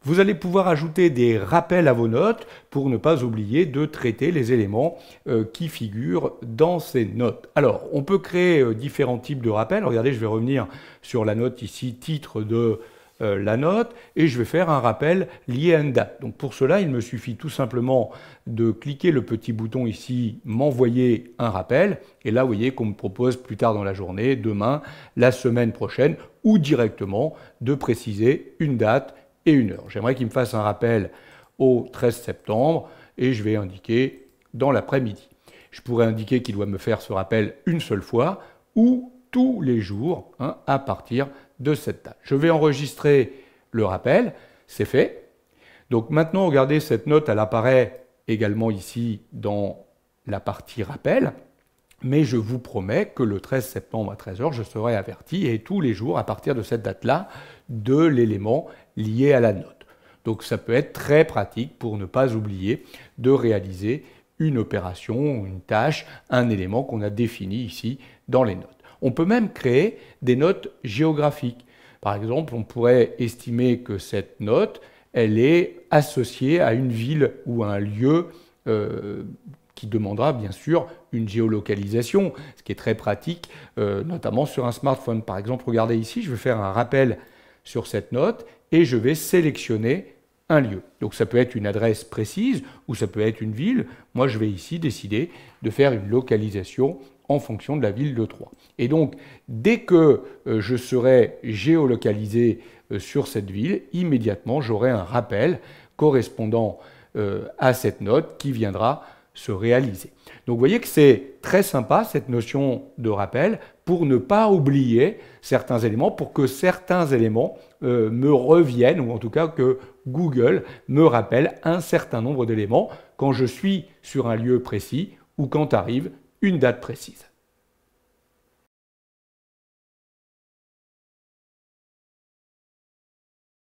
Vous allez pouvoir ajouter des rappels à vos notes pour ne pas oublier de traiter les éléments qui figurent dans ces notes. Alors, on peut créer différents types de rappels. Regardez, je vais revenir sur la note ici, titre de la note, et je vais faire un rappel lié à une date. Donc pour cela, il me suffit tout simplement de cliquer le petit bouton ici, m'envoyer un rappel, et là, vous voyez qu'on me propose plus tard dans la journée, demain, la semaine prochaine, ou directement de préciser une date et une heure. J'aimerais qu'il me fasse un rappel au 13 septembre, et je vais indiquer dans l'après-midi. Je pourrais indiquer qu'il doit me faire ce rappel une seule fois, ou tous les jours, à partir de cette date. Je vais enregistrer le rappel, c'est fait. Donc maintenant, regardez, cette note, elle apparaît également ici dans la partie rappel, mais je vous promets que le 13 septembre à 13 h, je serai averti, et tous les jours, à partir de cette date-là, de l'élément lié à la note. Donc ça peut être très pratique pour ne pas oublier de réaliser une opération, une tâche, un élément qu'on a défini ici dans les notes. On peut même créer des notes géographiques. Par exemple, on pourrait estimer que cette note, elle est associée à une ville ou à un lieu qui demandera bien sûr une géolocalisation, ce qui est très pratique, notamment sur un smartphone. Par exemple, regardez ici, je vais faire un rappel sur cette note et je vais sélectionner un lieu. Donc ça peut être une adresse précise ou ça peut être une ville. Moi, je vais ici décider de faire une localisation en fonction de la ville de Troyes. Et donc, dès que je serai géolocalisé sur cette ville, immédiatement, j'aurai un rappel correspondant à cette note qui viendra se réaliser. Donc, vous voyez que c'est très sympa, cette notion de rappel, pour ne pas oublier certains éléments, pour que certains éléments me reviennent, ou en tout cas que Google me rappelle un certain nombre d'éléments quand je suis sur un lieu précis ou quand arrive une date précise.